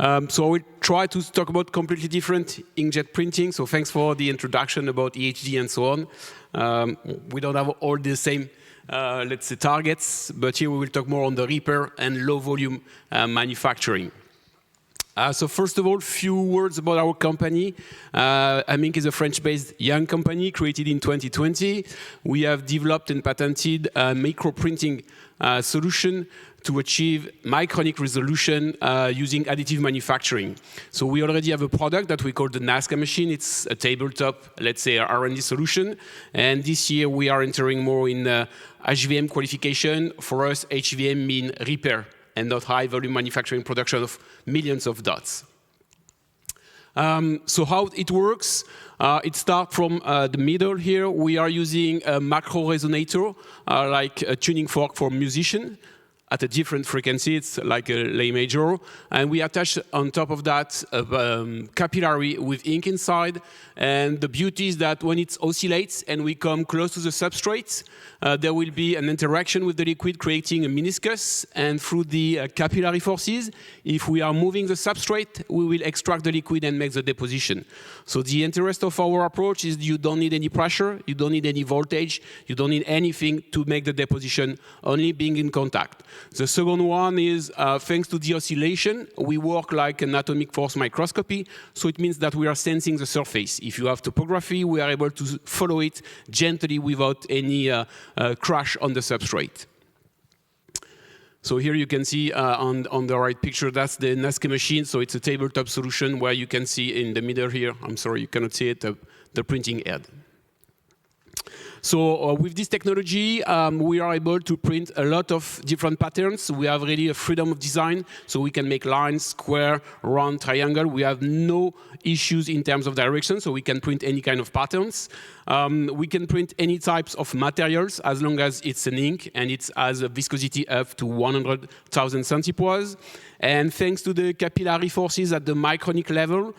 So I will try to talk about completely different inkjet printing. So thanks for the introduction about EHD and so on. We don't have all the same, let's say, targets, but here we will talk more on the repair and low volume manufacturing. So first of all, few words about our company. Hummink is a French-based young company created in 2020. We have developed and patented a micro-printing solution to achieve micronic resolution using additive manufacturing. So we already have a product that we call the Nazca machine. It's a tabletop, let's say, R&D solution. And this year we are entering more in HVM qualification. For us, HVM means repair and not high volume manufacturing production of millions of dots. So how it works, it starts from the middle here. We are using a macro resonator, like a tuning fork for musician at a different frequency. It's like a lay major. And we attach on top of that a capillary with ink inside. And the beauty is that when it oscillates and we come close to the substrate, there will be an interaction with the liquid creating a meniscus. And through the capillary forces, if we are moving the substrate, we will extract the liquid and make the deposition. So the interest of our approach is you don't need any pressure, you don't need any voltage, you don't need anything to make the deposition, only being in contact. The second one is, thanks to the oscillation, we work like an atomic force microscopy, so it means that we are sensing the surface. If you have topography, we are able to follow it gently without any crash on the substrate. So here you can see on the right picture, that's the Nazca machine, so it's a tabletop solution where you can see in the middle here, I'm sorry, you cannot see it, the printing head. So with this technology, we are able to print a lot of different patterns. We have really a freedom of design, so we can make lines, square, round, triangle. We have no issues in terms of direction, so we can print any kind of patterns. We can print any types of materials as long as it's an ink and it has a viscosity up to 100,000 centipoise. And thanks to the capillary forces at the micronic level,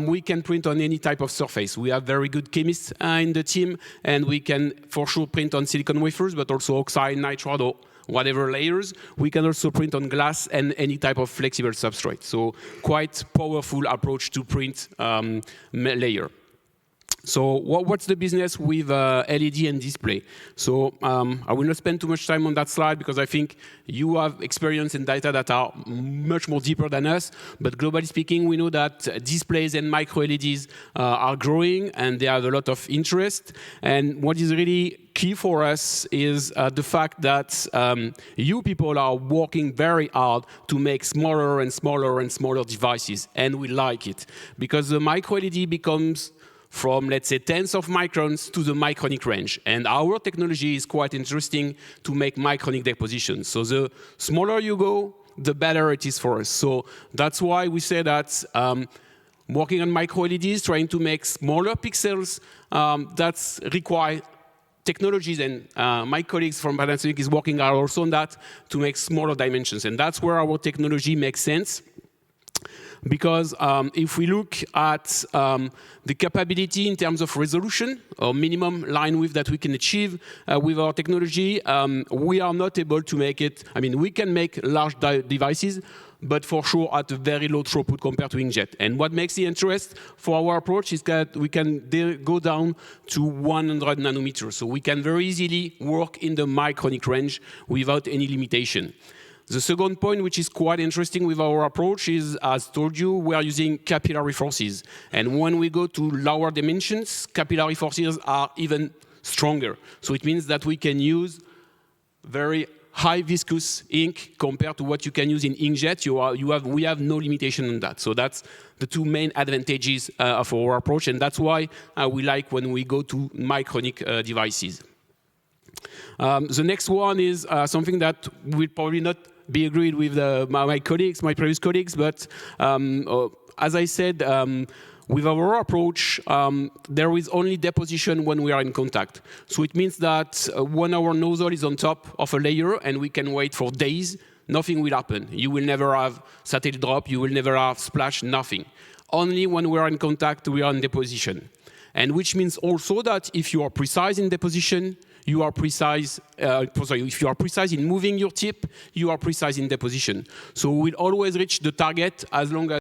we can print on any type of surface. We have very good chemists in the team, and we can for sure print on silicon wafers, but also oxide, nitride, or whatever layers. We can also print on glass and any type of flexible substrate. So quite powerful approach to print layer. So what's the business with LED and display? So I will not spend too much time on that slide because I think you have experience and data that are much more deeper than us. But globally speaking, we know that displays and micro-LEDs are growing and they have a lot of interest. And what is really key for us is the fact that you people are working very hard to make smaller and smaller and smaller devices. And we like it because the micro-LED becomes from, let's say, tens of microns to the micronic range. And our technology is quite interesting to make micronic depositions. So the smaller you go, the better it is for us. So that's why we say that working on micro-LEDs, trying to make smaller pixels, that's require technologies, and my colleagues from Panasonic is working also on that to make smaller dimensions. And that's where our technology makes sense. Because if we look at the capability in terms of resolution or minimum line width that we can achieve with our technology, we are not able to make it. I mean, we can make large devices, but for sure at a very low throughput compared to inkjet. And what makes the interest for our approach is that we can go down to 100 nanometers. So we can very easily work in the micronic range without any limitation. The second point, which is quite interesting with our approach, is, as told you, we are using capillary forces. And when we go to lower dimensions, capillary forces are even stronger. So it means that we can use very high viscous ink compared to what you can use in inkjet. We have no limitation on that. So that's the two main advantages of our approach. And that's why we like when we go to micronic devices. The next one is something that will probably not be agreed with my colleagues, my previous colleagues, but as I said, with our approach, there is only deposition when we are in contact. So it means that when our nozzle is on top of a layer and we can wait for days, nothing will happen. You will never have satellite drop, you will never have splash, nothing. Only when we are in contact, we are in deposition. And which means also that if you are precise in deposition, you are precise, if you are precise in moving your tip, you are precise in deposition. So we'll always reach the target as long as